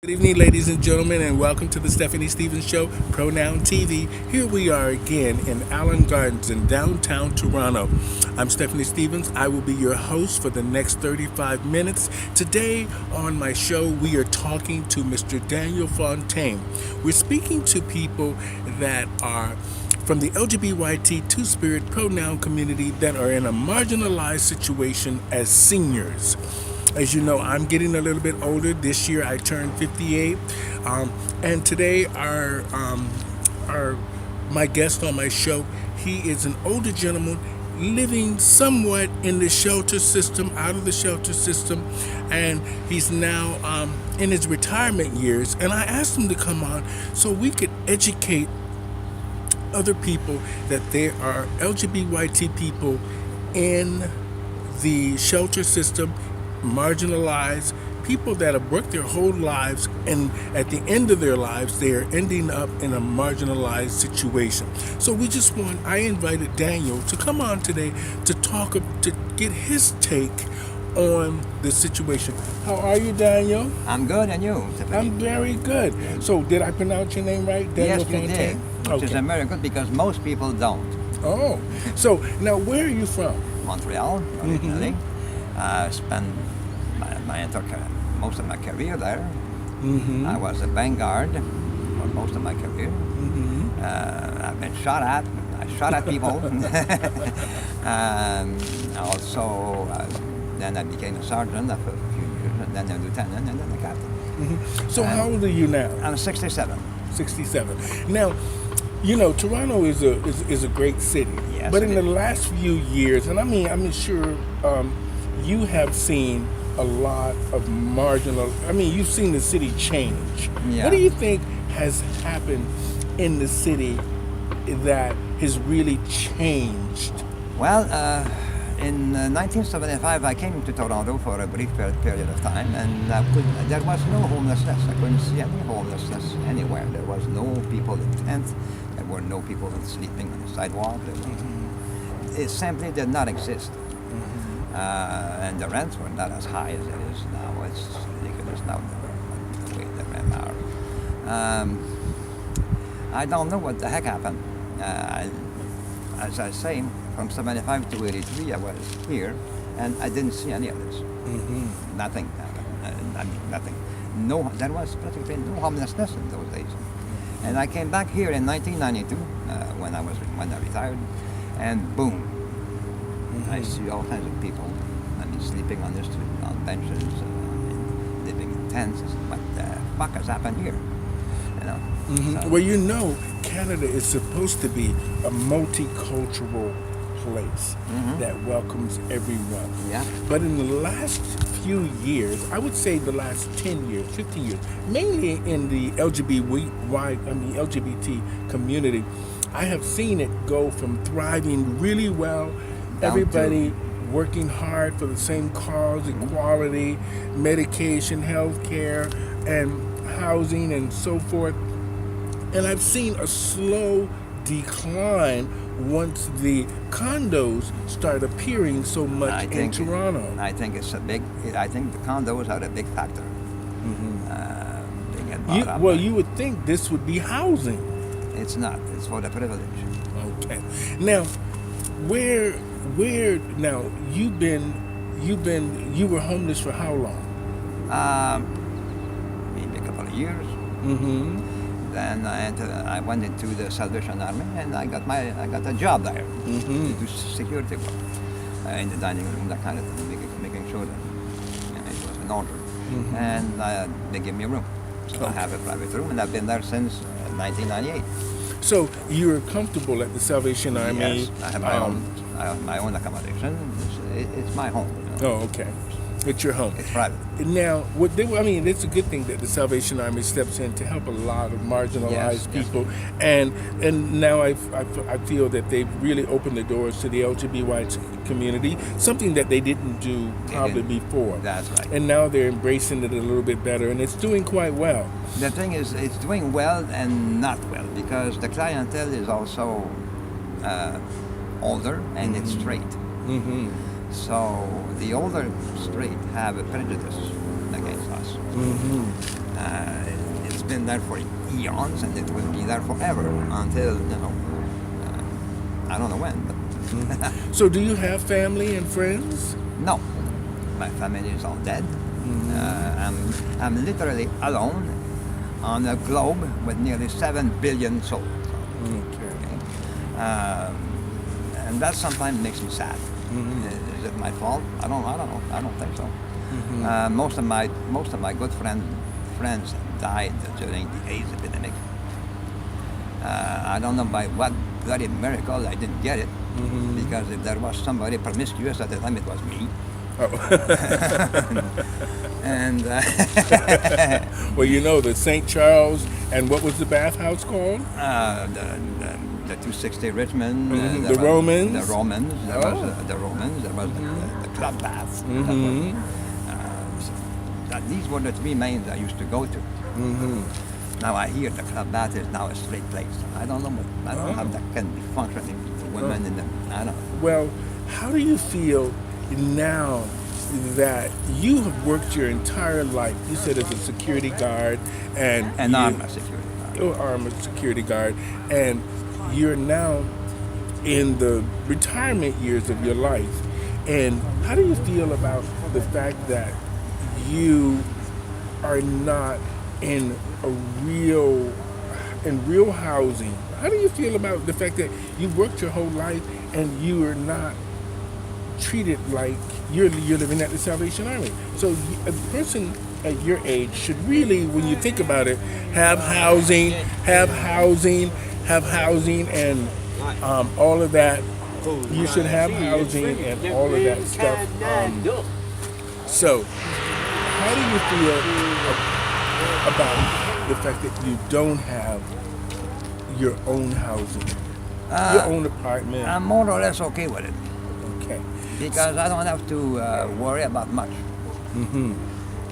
Good evening, ladies and gentlemen, and welcome to the Stephanie Stevens Show, Pronoun TV. Here we are again in Allen Gardens in downtown Toronto. I'm Stephanie Stevens. I will be your host for the next 35 minutes. Today on my show, we are talking to Mr. Daniel Fontaine. We're speaking to people that are from the LGBT Two-Spirit pronoun community that are in a marginalized situation as seniors. As you know, I'm getting a little bit older. This year I turned 58. And today our my guest on my show, he is an older gentleman living somewhat in the shelter system, out of the shelter system, and he's now in his retirement years. And I asked him to come on so we could educate other people that there are LGBT people in the shelter system, marginalized people that have worked their whole lives, and at the end of their lives they are ending up in a marginalized situation. So I invited Daniel to come on today to to get his take on the situation. How are you, Daniel? I'm good, and you? I'm very good. Yes. So did I pronounce your name right? Daniel Yes, you did, which is very good because most people don't. Oh, so now where are you from? Montreal, originally. Spent most of my career there. I was a vanguard for most of my career. I've been shot at. I shot at people. Also, then I became a sergeant after a few years, and then a lieutenant, and then a captain. So how old are you now? I'm 67. 67. Now, you know, Toronto is a great city. Yes, but it in the is. last few years, and I'm sure you have seen a lot of you've seen the city change. Yeah. What do you think has happened in the city that has really changed? Well, in 1975, I came to Toronto for a brief period of time, and there was no homelessness. I couldn't see any homelessness anywhere. There was no people in tents. There were no people sleeping on the sidewalk. It simply did not exist. And the rents were not as high as it is now. It's ridiculous now the way the rents are. I don't know what the heck happened. As I say, from 75 to 83, I was here, and I didn't see any of this. Nothing happened. Nothing. No, there was practically no homelessness in those days. And I came back here in 1992 when I retired, and boom, I see all kinds of people. Sleeping on the street, on benches, living in tents. What the fuck has happened here? You know. So, Well, you know, Canada is supposed to be a multicultural place that welcomes everyone. Yeah. But in the last few years, I would say the last 10 years, 15 years, mainly in the LGBT community, I have seen it go from thriving really well, everybody working hard for the same cause, equality, medication, health care, and housing, and so forth. And I've seen a slow decline once the condos start appearing so much in Toronto. I think I think the condos are a big factor. They get bought up. You would think this would be housing. It's not. It's for the privilege. Okay. Now, where now you were homeless for how long? Maybe a couple of years. Then I went into the Salvation Army, and I got a job there to do security work in the dining room, that kind of thing, making sure that it was in order. And they gave me a room, so I have a private room, and I've been there since 1998. So you're comfortable at the Salvation Army? Yes, I have my own accommodation. It's my home. You know? Oh, okay. It's your home. It's private. Now, it's a good thing that the Salvation Army steps in to help a lot of marginalized people, and now I feel that they've really opened the doors to the LGBT community, something that they didn't do probably before. That's right. And now they're embracing it a little bit better, and it's doing quite well. The thing is, it's doing well and not well because the clientele is also older and it's straight. So the older straight have a prejudice against us. It's been there for eons, and it will be there forever until, I don't know when, but So do you have family and friends? no, my family is all dead. I'm literally alone on a globe with nearly 7 billion souls. Okay. And that sometimes makes me sad. Is it my fault? I don't know. I don't think so. Most of my good friends died during the AIDS epidemic. I don't know by what bloody miracle I didn't get it, because if there was somebody promiscuous at the time, it was me. Oh. And Well, the St. Charles, and what was the bathhouse called? the 260 Richmond, The Romans? The Romans. There Oh. was the Romans. There was the club bath. These were the three mains I used to go to. Now I hear the club bath is now a straight place. I don't know. I don't know how that can be functioning. The women in them. I don't know. Well, how do you feel now that you have worked your entire life? You said as a security guard, and I'm a security guard. you're an armed security guard, and you're now in the retirement years of your life. And how do you feel about the fact that you are not in real housing? How do you feel about the fact that you've worked your whole life and you are not treated like you're living at the Salvation Army? So a person at your age should really, when you think about it, have housing, and all of that. You should have housing and all of that stuff. So, how do you feel about the fact that you don't have your own housing, your own apartment? I'm more or less okay with it, Okay. because I don't have to worry about much.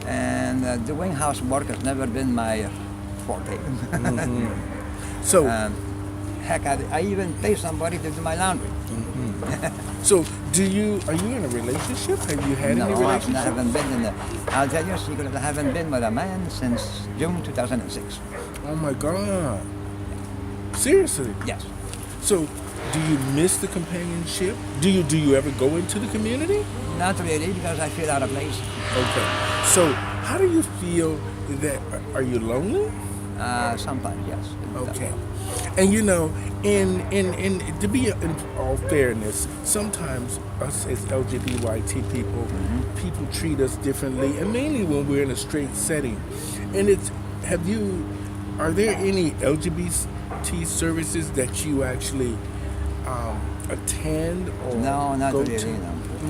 And doing housework has never been my forte. So, Heck, I even pay somebody to do my laundry. so are you in a relationship? Have you had No, any I relationship? haven't been in I'll tell you a secret, I haven't been with a man since June 2006. Oh my God. Seriously? Yes. So, do you miss the companionship? Do you ever go into the community? Not really, because I feel out of place. Okay. So, how do you feel that? Are you lonely? Sometimes, yes. Okay. And in to be in all fairness, sometimes us as LGBTQ people treat us differently, and mainly when we're in a straight setting. And are there any LGBT services that you actually attend or No, not go really, to?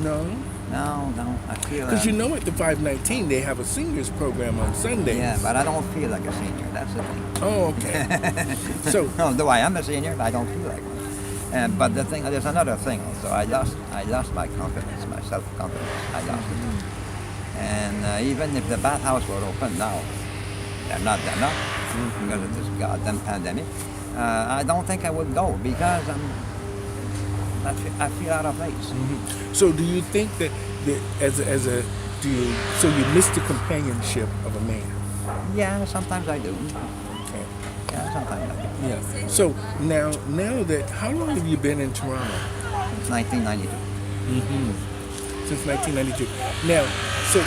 no. No? No, I feel... Because at the 519 they have a seniors program on Sundays. Yeah, but I don't feel like a senior, that's the thing. Oh, okay. So, Although I am a senior, I don't feel like one. But there's another thing also. I lost my confidence, my self-confidence. I lost it. And even if the bathhouse were open now, they're not because of this goddamn pandemic. I don't think I would go, because I feel out of place. So do you think that so you miss the companionship of a man? Yeah, sometimes I do. Okay. Yeah, sometimes I do. Yeah. So now that, how long have you been in Toronto? Since 1992. Since 1992. Now, so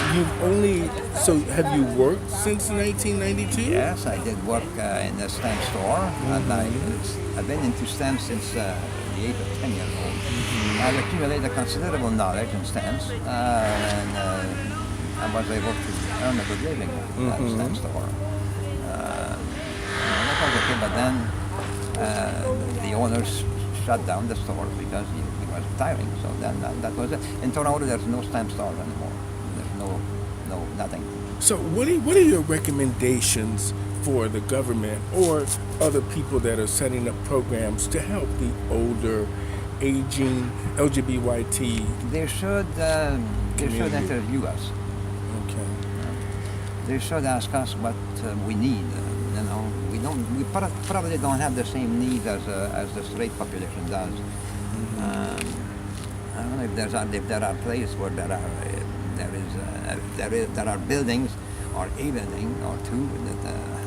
have you worked since 1992? Yes, I did work in a stamp store. And I've been into stamps since the age of 10 years old. I've accumulated considerable knowledge in stamps, and I was able to earn a good living at that stamp store. That was okay, but then the owners shut down the store because he was retiring. So then that was it. In Toronto, there's no stamp stores anymore. There's no nothing. So what are your recommendations for the government or other people that are setting up programs to help the older, aging LGBTQ? They should interview us. Okay. They should ask us what we need. We probably don't have the same needs as the straight population does. I don't know if there are places where there are buildings or evening or two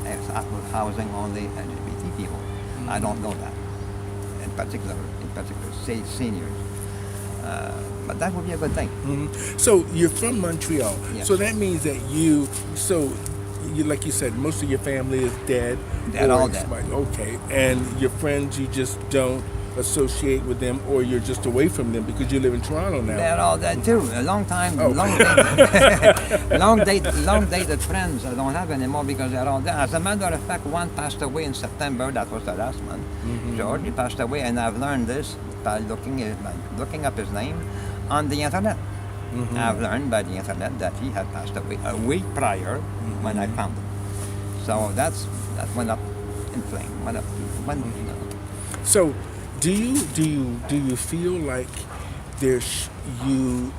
that housing only LGBT people. I don't know that. In particular, say seniors. But that would be a good thing. So you're from Montreal. Yes. So that means that you, like you said, most of your family is dead. They're or all dead. Okay. And your friends, you just don't associate with them, or you're just away from them because you live in Toronto now. They're all dead too. A long time, Oh. long dated friends I don't have anymore because they're all dead. As a matter of fact, one passed away in September. That was the last month. George, he passed away, and I've learned this by looking up his name on the internet. I've learned by the internet that he had passed away a week prior when I found him. So that went up in flame. Went up. So, do you feel like there's you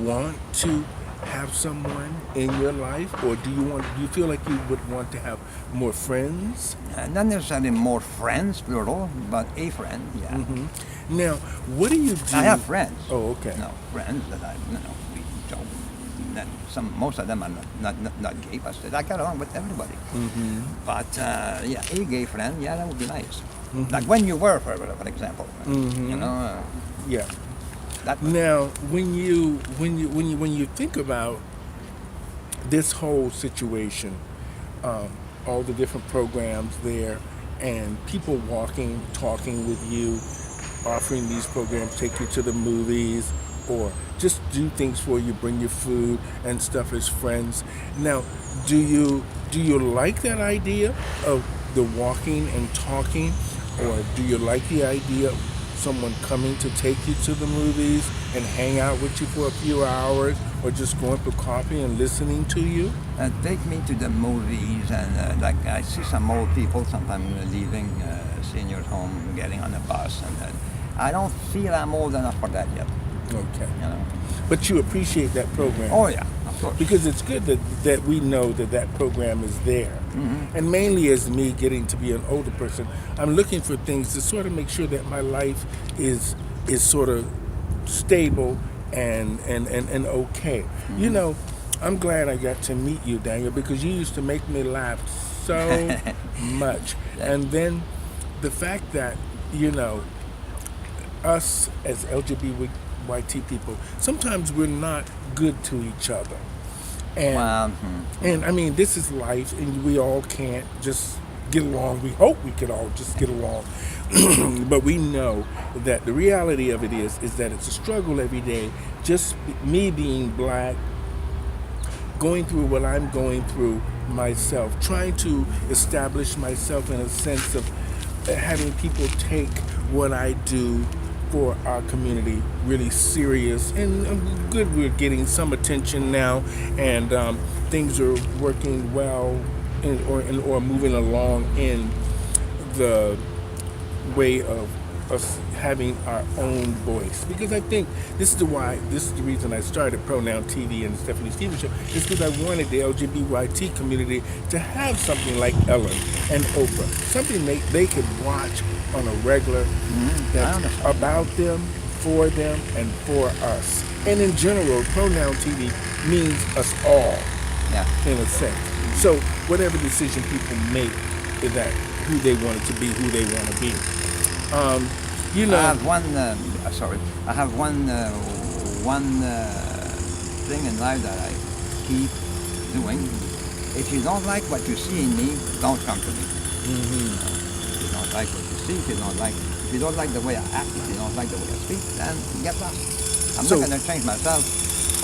want to have someone in your life, or do you feel like you would want to have more friends? Not necessarily more friends, plural, but a friend. Yeah. Now, what do you do? I have friends. Oh, okay. No, friends that we don't. Most of them are not gay, but I get along with everybody. But yeah, a gay friend, yeah, that would be nice. Like when you were, for example, you know. Yeah. That Now, when you think about this whole situation, all the different programs there, and people walking, talking with you, offering these programs, take you to the movies, or just do things for you, bring you food and stuff as friends. Now, do you like that idea of the walking and talking, or do you like the idea of someone coming to take you to the movies and hang out with you for a few hours, or just going for coffee and listening to you? take me to the movies, and like I see some old people sometimes leaving seniors home, getting on a bus, and I don't feel I'm old enough for that yet. Okay. You know. But you appreciate that program. Oh yeah, of course. Because it's good that we know that program is there. And mainly as me getting to be an older person, I'm looking for things to sort of make sure that my life is sort of stable and okay. You know, I'm glad I got to meet you, Daniel, because you used to make me laugh so much. And then the fact that, you know, us as LGBTQIT people, sometimes we're not good to each other. And, and I mean, this is life, and we all can't just get along. We hope we could all just get along. But we know that the reality of it is that it's a struggle every day. Just me being black, going through what I'm going through myself, trying to establish myself in a sense of having people take what I do for our community really serious, and good, we're getting some attention now, and things are working well or moving along in the way of us having our own voice. Because I think this is the reason I started Pronoun TV and the Stephanie Stevens Show, is because I wanted the LGBTQIT community to have something like Ellen and Oprah, something they could watch on a regular, that's about them, for them, and for us. And in general, Pronoun TV means us all, in a sense. So whatever decision people make is that who they want it to be, who they want to be. You know, I have one. I have one thing in life that I keep doing. If you don't like what you see in me, don't come to me. If you don't like what you see, if you don't like the way I act, if you don't like the way I speak, then get lost. I'm not going to change myself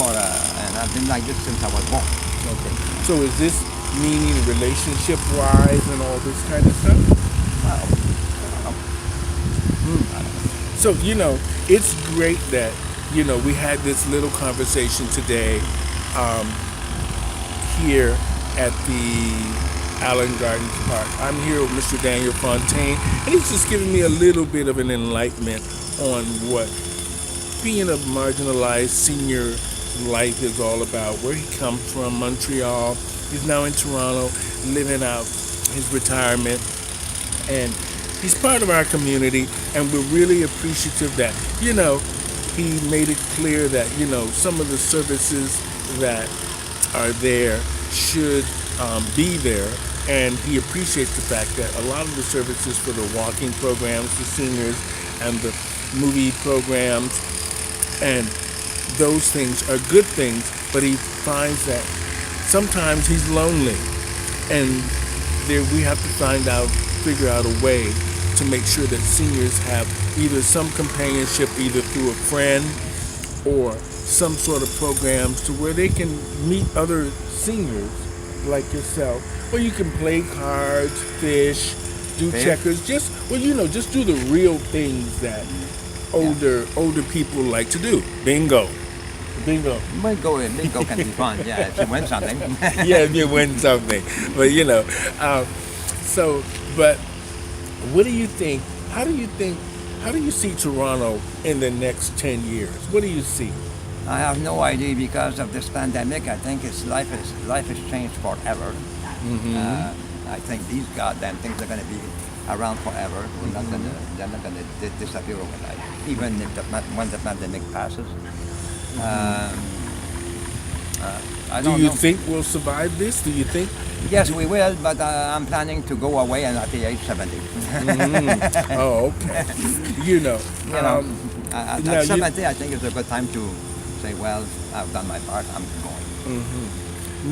and I've been like this since I was born. Okay. So is this meaning relationship-wise and all this kind of stuff? Well, So, you know, it's great that, you know, we had this little conversation today here at the Allen Gardens Park. I'm here with Mr. Daniel Fontaine, and he's just giving me a little bit of an enlightenment on what being a marginalized senior life is all about, where he comes from, Montreal. He's now in Toronto, living out his retirement, and he's part of our community, and we're really appreciative that, you know, he made it clear that, you know, some of the services that are there should be there, and he appreciates the fact that a lot of the services for the walking programs for seniors and the movie programs and those things are good things, but he finds that sometimes he's lonely, and there we have to figure out a way to make sure that seniors have either some companionship, either through a friend or some sort of programs to where they can meet other seniors like yourself, where you can play cards, fish, do Fish? checkers, just do the real things that older people like to do. Bingo. Bingo can be fun. Yeah, if you win something. Yeah, if you win something. But but what do you think? How do you see Toronto in the next 10 years? What do you see? I have no idea because of this pandemic. I think life has changed forever. I think these goddamn things are going to be around forever. They're not going to disappear overnight, even if when the pandemic passes. I don't Do you know. think we'll survive this? Do you think? Yes, we will, but I'm planning to go away and at the age 70. Oh, okay. You know, now at 70, I think it's a good time to say, well, I've done my part, I'm going.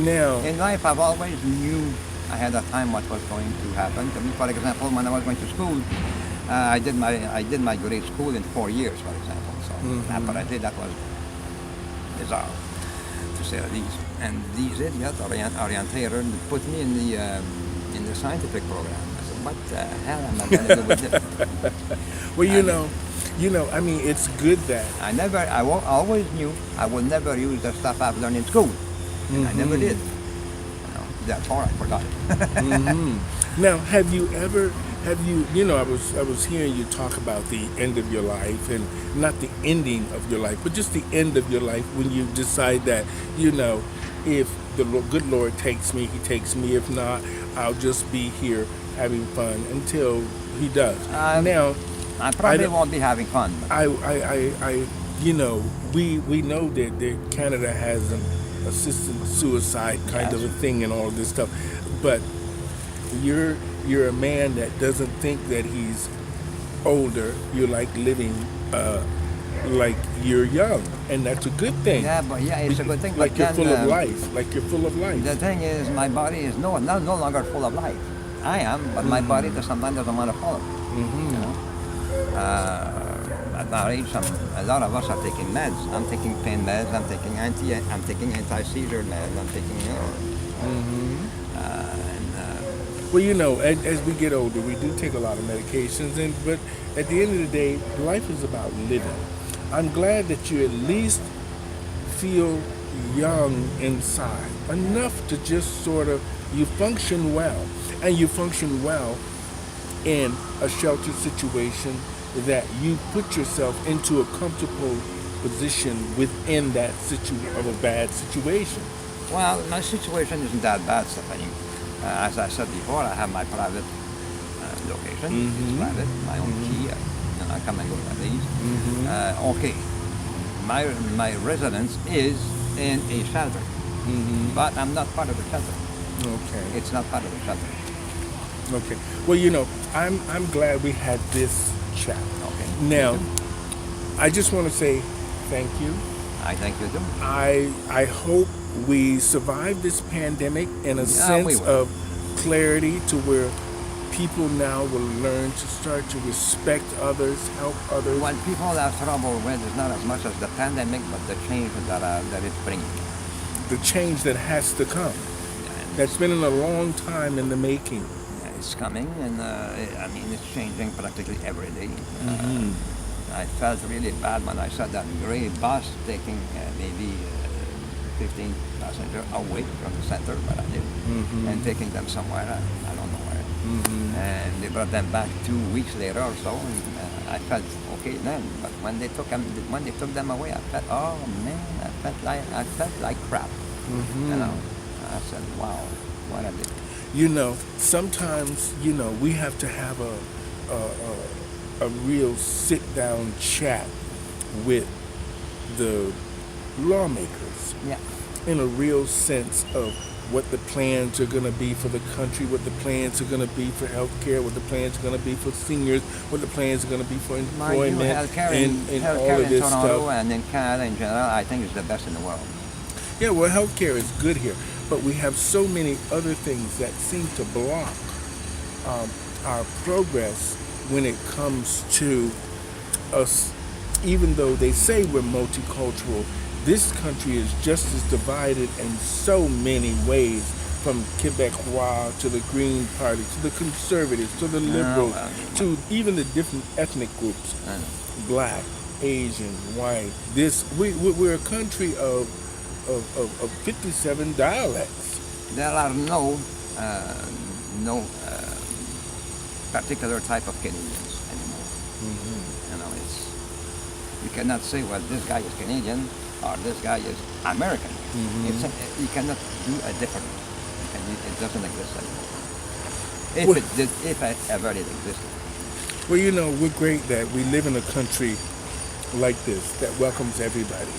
Now, In life, I've always knew ahead of time what was going to happen. To me, for example, when I was going to school, I did my grade school in 4 years, for example. So apparently that was bizarre, to say the least. And these idiots, orientators, put me in the scientific program. I said, what the hell am I going to do with this? well, I mean, it's good that I always knew I would never use the stuff I've learned in school. And I never did. Therefore, I forgot it. Now, have you? I was hearing you talk about the end of your life, and not the ending of your life, but just the end of your life when you decide that, if the good Lord takes me, He takes me. If not, I'll just be here having fun until He does. Now, I probably won't be having fun. we know that Canada has an assisted suicide kind of a thing and all of this stuff, but you're a man that doesn't think that he's older. You're like living like you're young, and that's a good thing. Yeah, but it's a good thing. Like but you're then, full of life. Like you're full of life. The thing is, my body is no longer full of life. I am, but my body sometimes doesn't want to follow. At our age, a lot of us are taking meds. I'm taking pain meds. I'm taking anti-seizure meds. I'm taking Well, as we get older, we do take a lot of medications, but at the end of the day, life is about living. I'm glad that you at least feel young inside, enough to just you function well, and you function well in a sheltered situation that you put yourself into a comfortable position within that of a bad situation. Well, my situation isn't that bad, Stephanie. As I said before, I have my private location. It's private, my own key. I come and go at these. Okay, my residence is in a shelter, but I'm not part of the shelter. Okay. It's not part of the shelter. Okay. Well, I'm glad we had this chat. Okay. Now, I just want to say thank you. I thank you too. I hope we survive this pandemic in a sense of clarity to where people now will learn to start to respect others, help others. What people have trouble with is not as much as the pandemic, but the change that it's bringing. The change that has to come. That's been in a long time in the making. It's coming, and it's changing practically every day. I felt really bad when I saw that gray bus taking maybe 15 passengers away from the center where I live, and taking them somewhere, I don't know where. And they brought them back 2 weeks later or so, and I felt okay then. But when they took them away, I felt, oh man, I felt like crap. I said, wow, what a day. Sometimes, we have to have a real sit-down chat with the lawmakers. Yeah. In a real sense of what the plans are going to be for the country, what the plans are going to be for healthcare, what the plans are going to be for seniors, what the plans are going to be for employment, and all healthcare of in this Toronto stuff. and in Canada in general, I think is the best in the world. Yeah, well, healthcare is good here, but we have so many other things that seem to block our progress when it comes to us. Even though they say we're multicultural, this country is just as divided in so many ways, from Quebecois to the Green Party to the Conservatives to the Liberals to even the different ethnic groups, Black, Asian, white. We're a country of 57 dialects. There are no particular type of Canadians anymore. You know, you cannot say, well, this guy is Canadian or this guy is American. You cannot do a difference. It doesn't exist anymore. If it ever did existed. Well, you know, we're great that we live in a country like this that welcomes everybody.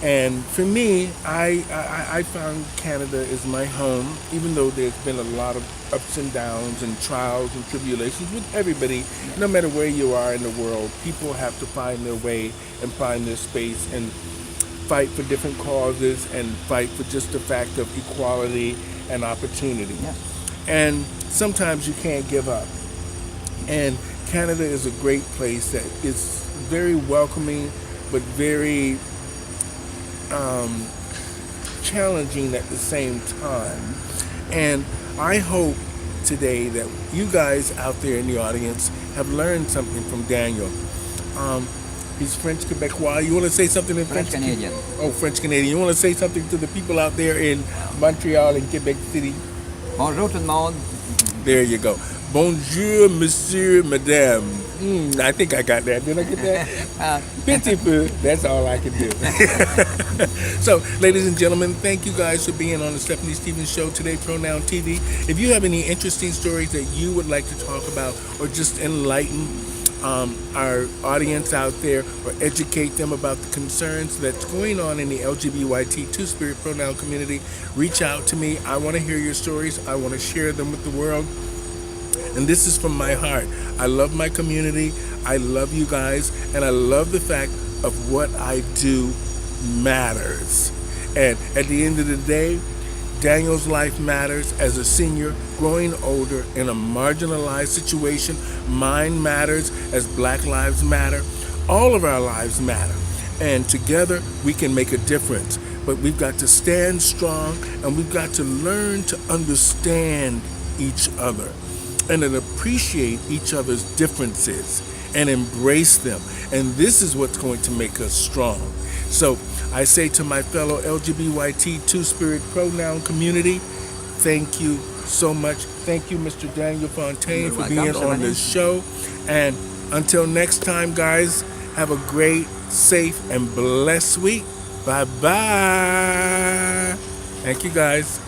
And for me, I found Canada is my home, even though there's been a lot of ups and downs and trials and tribulations with everybody. No matter where you are in the world, people have to find their way and find their space and fight for different causes and fight for just the fact of equality and opportunity. Yeah. And sometimes you can't give up. And Canada is a great place that is very welcoming, but very challenging at the same time. And I hope today that you guys out there in the audience have learned something from Daniel. He's French Quebecois. You want to say something in French? French Canadian. Oh, French Canadian. You want to say something to the people out there in Montreal and Quebec City? Bonjour tout le monde. There you go. Bonjour, monsieur, madame. I think I got that. Did I get that? Petit peu. That's all I can do. So, ladies and gentlemen, thank you guys for being on the Stephanie Stevens Show today, Pronoun TV. If you have any interesting stories that you would like to talk about or just enlighten our audience out there or educate them about the concerns that's going on in the Lgbytqia Two-Spirit pronoun community, reach out to me. I want to hear your stories. I want to share them with the world. And this is from my heart. I love my community. I love you guys. And I love the fact of what I do matters. And at the end of the day, Daniel's life matters as a senior, growing older in a marginalized situation. Mine matters as Black Lives Matter. All of our lives matter. And together we can make a difference. But we've got to stand strong and we've got to learn to understand each other and then appreciate each other's differences and embrace them. And this is what's going to make us strong. So I say to my fellow Lgbytqia Two-Spirit pronoun community, thank you so much. Thank you, Mr. Daniel Fontaine, for being on this show. And until next time, guys, have a great, safe, and blessed week. Bye-bye. Thank you, guys.